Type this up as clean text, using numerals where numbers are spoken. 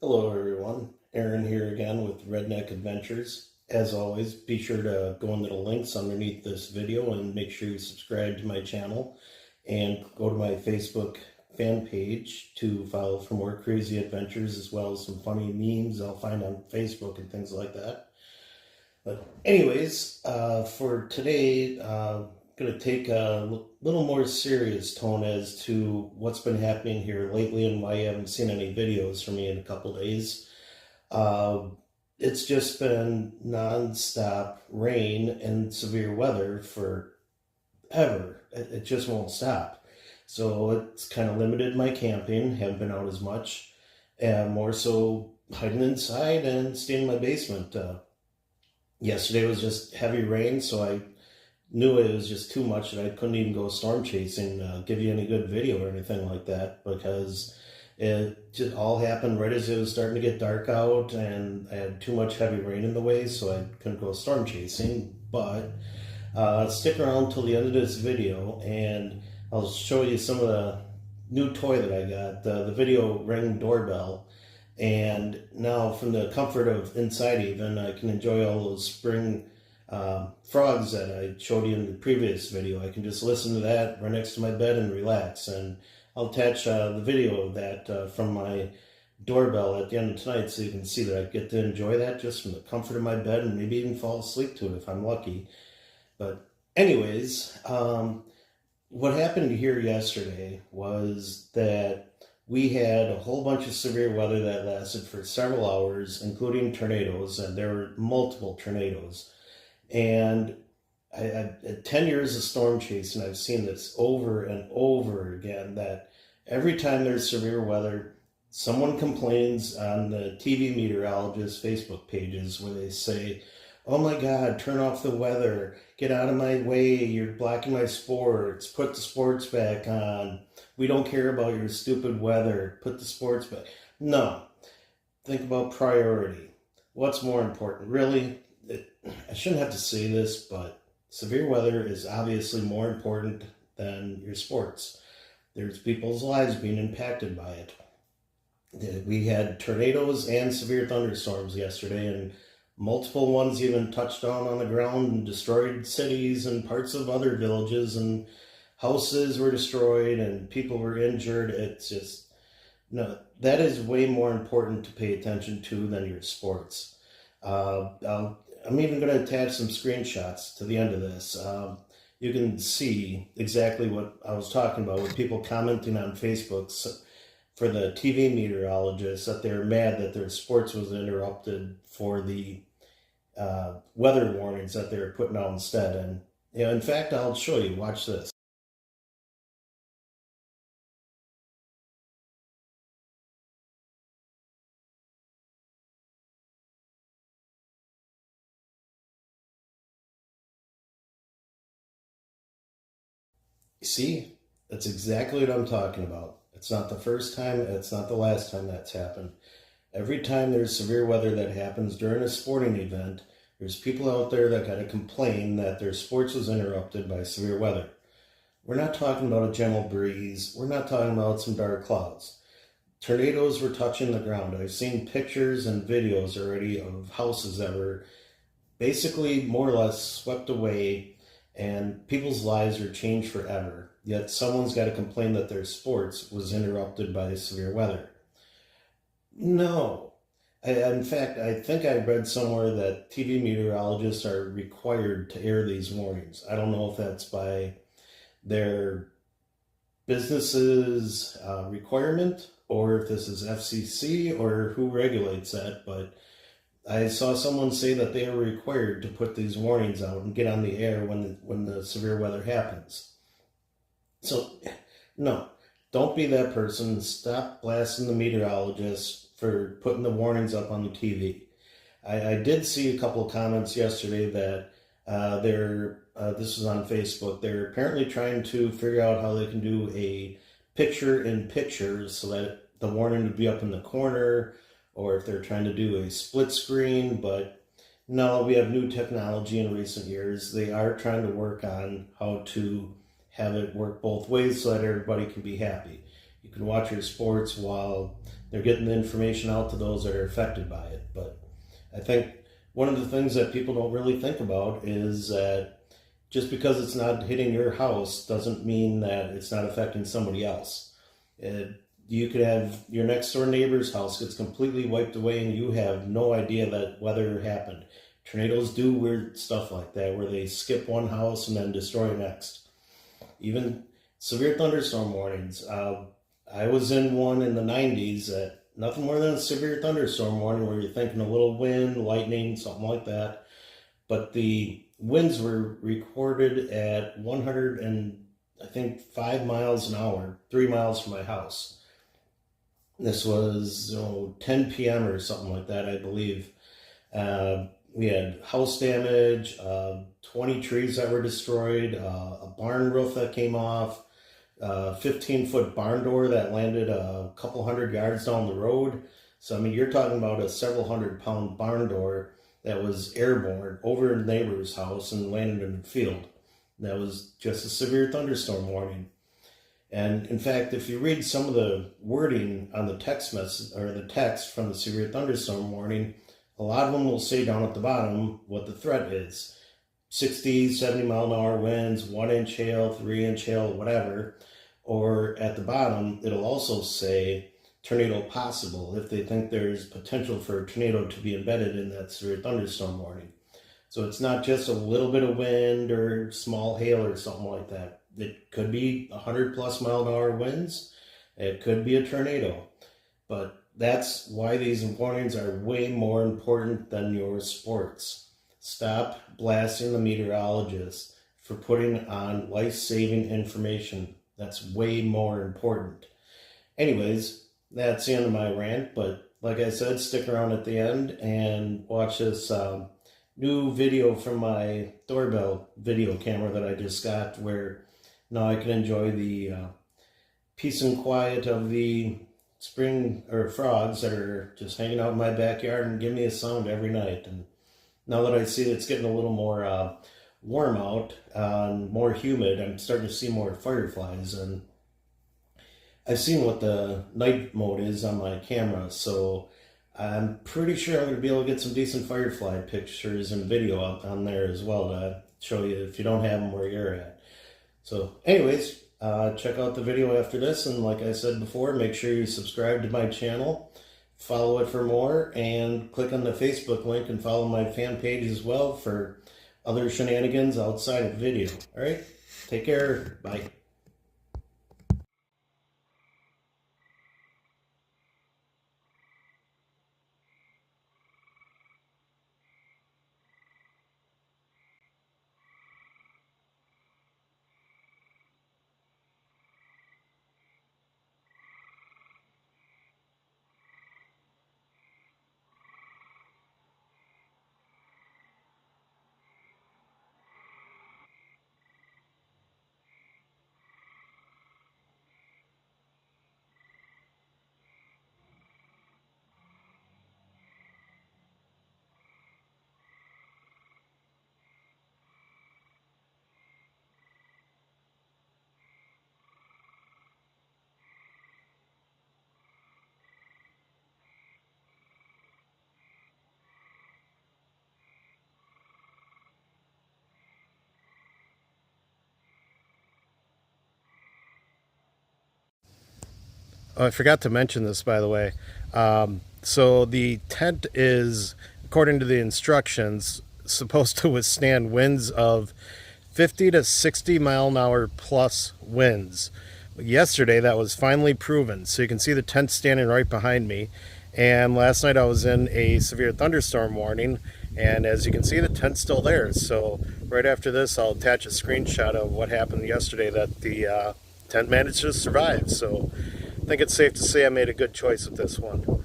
Hello, everyone. Aaron here again with Redneck Adventures. As always, be sure to go into the links underneath this video and make sure you subscribe to my channel and go to my Facebook fan page to follow for more crazy adventures as well as some funny memes I'll find on Facebook and things like that. But anyways, for today, going to take a little more serious tone as to what's been happening here lately and why you haven't seen any videos from me in a couple days. It's just been non-stop rain and severe weather forever. It just won't stop. So it's kind of limited my camping, haven't been out as much, and more so hiding inside and staying in my basement. Yesterday was just heavy rain, so I knew it was just too much that I couldn't even go storm chasing, give you any good video or anything like that, because it just all happened right as it was starting to get dark out and I had too much heavy rain in the way, so I couldn't go storm chasing. But stick around till the end of this video and I'll show you some of the new toy that I got, the video Ring doorbell. And now from the comfort of inside even, I can enjoy all those spring frogs that I showed you in the previous video. I can just listen to that right next to my bed and relax. And I'll attach the video of that from my doorbell at the end of tonight so you can see that I get to enjoy that just from the comfort of my bed and maybe even fall asleep to it if I'm lucky. But anyways, what happened here yesterday was that we had a whole bunch of severe weather that lasted for several hours, including tornadoes, and there were multiple tornadoes. And I had 10 years of storm chasing, I've seen this over and over again, that every time there's severe weather, someone complains on the TV meteorologist Facebook pages where they say, "Oh my God, turn off the weather, get out of my way, you're blocking my sports, put the sports back on, we don't care about your stupid weather, put the sports back." No, think about priority. What's more important? Really, I shouldn't have to say this, but severe weather is obviously more important than your sports. There's people's lives being impacted by it. We had tornadoes and severe thunderstorms yesterday, and multiple ones even touched down on the ground and destroyed cities and parts of other villages, and houses were destroyed and people were injured. It's just, no, that is way more important to pay attention to than your sports. I'm even going to attach some screenshots to the end of this. You can see exactly what I was talking about with people commenting on Facebook for the TV meteorologists that they're mad that their sports was interrupted for the weather warnings that they're putting out instead. And in fact, I'll show you. Watch this. You see, that's exactly what I'm talking about. It's not the first time, it's not the last time that's happened. Every time there's severe weather that happens during a sporting event, there's people out there that got to complain that their sports was interrupted by severe weather. We're not talking about a gentle breeze. We're not talking about some dark clouds. Tornadoes were touching the ground. I've seen pictures and videos already of houses that were basically more or less swept away and people's lives are changed forever. Yet someone's got to complain that their sports was interrupted by severe weather. No. In fact, I think I read somewhere that TV meteorologists are required to air these warnings. I don't know if that's by their business's requirement or if this is FCC or who regulates that, but I saw someone say that they are required to put these warnings out and get on the air when the severe weather happens. So, no, don't be that person. Stop blasting the meteorologists for putting the warnings up on the TV. I did see a couple of comments yesterday that this was on Facebook, they're apparently trying to figure out how they can do a picture-in-picture so that the warning would be up in the corner, or if they're trying to do a split screen. But no, we have new technology in recent years. They are trying to work on how to have it work both ways so that everybody can be happy. You you can watch your sports while they're getting the information out to those that are affected by it. But I think one of the things that people don't really think about is that just because it's not hitting your house doesn't mean that it's not affecting somebody else. You could have your next door neighbor's house gets completely wiped away and you have no idea that weather happened. Tornadoes do weird stuff like that where they skip one house and then destroy next. Even severe thunderstorm warnings. I was in one in the 90s that nothing more than a severe thunderstorm warning where you're thinking a little wind, lightning, something like that. But the winds were recorded at 5 miles an hour, 3 miles from my house. This was 10 p.m. or something like that, I believe. We had house damage, 20 trees that were destroyed, a barn roof that came off, a 15-foot barn door that landed a couple hundred yards down the road. So, I mean, you're talking about a several hundred-pound barn door that was airborne over a neighbor's house and landed in the field. That was just a severe thunderstorm warning. And in fact, if you read some of the wording on the text message or the text from the severe thunderstorm warning, a lot of them will say down at the bottom what the threat is. 60, 70 mile an hour winds, 1-inch hail, 3-inch hail, whatever. Or at the bottom, it'll also say tornado possible if they think there's potential for a tornado to be embedded in that severe thunderstorm warning. So it's not just a little bit of wind or small hail or something like that. It could be 100 plus mile an hour winds. It could be a tornado. But that's why these warnings are way more important than your sports. Stop blasting the meteorologists for putting on life-saving information. That's way more important. Anyways, that's the end of my rant, but like I said, stick around at the end and watch this new video from my doorbell video camera that I just got, where now I can enjoy the peace and quiet of the spring or frogs that are just hanging out in my backyard and give me a sound every night. And now that I see it's getting a little more warm out and more humid, I'm starting to see more fireflies. And I've seen what the night mode is on my camera, so I'm pretty sure I'm going to be able to get some decent firefly pictures and video out on there as well to show you if you don't have them where you're at. So anyways, check out the video after this, and like I said before, make sure you subscribe to my channel, follow it for more, and click on the Facebook link and follow my fan page as well for other shenanigans outside of video. Alright, take care, bye. Oh, I forgot to mention this, by the way. So the tent is, according to the instructions, supposed to withstand winds of 50 to 60 mile an hour plus winds. Yesterday, that was finally proven. So you can see the tent standing right behind me. And last night I was in a severe thunderstorm warning, and as you can see, the tent's still there. So right after this, I'll attach a screenshot of what happened yesterday that the tent managed to survive. So I think it's safe to say I made a good choice with this one.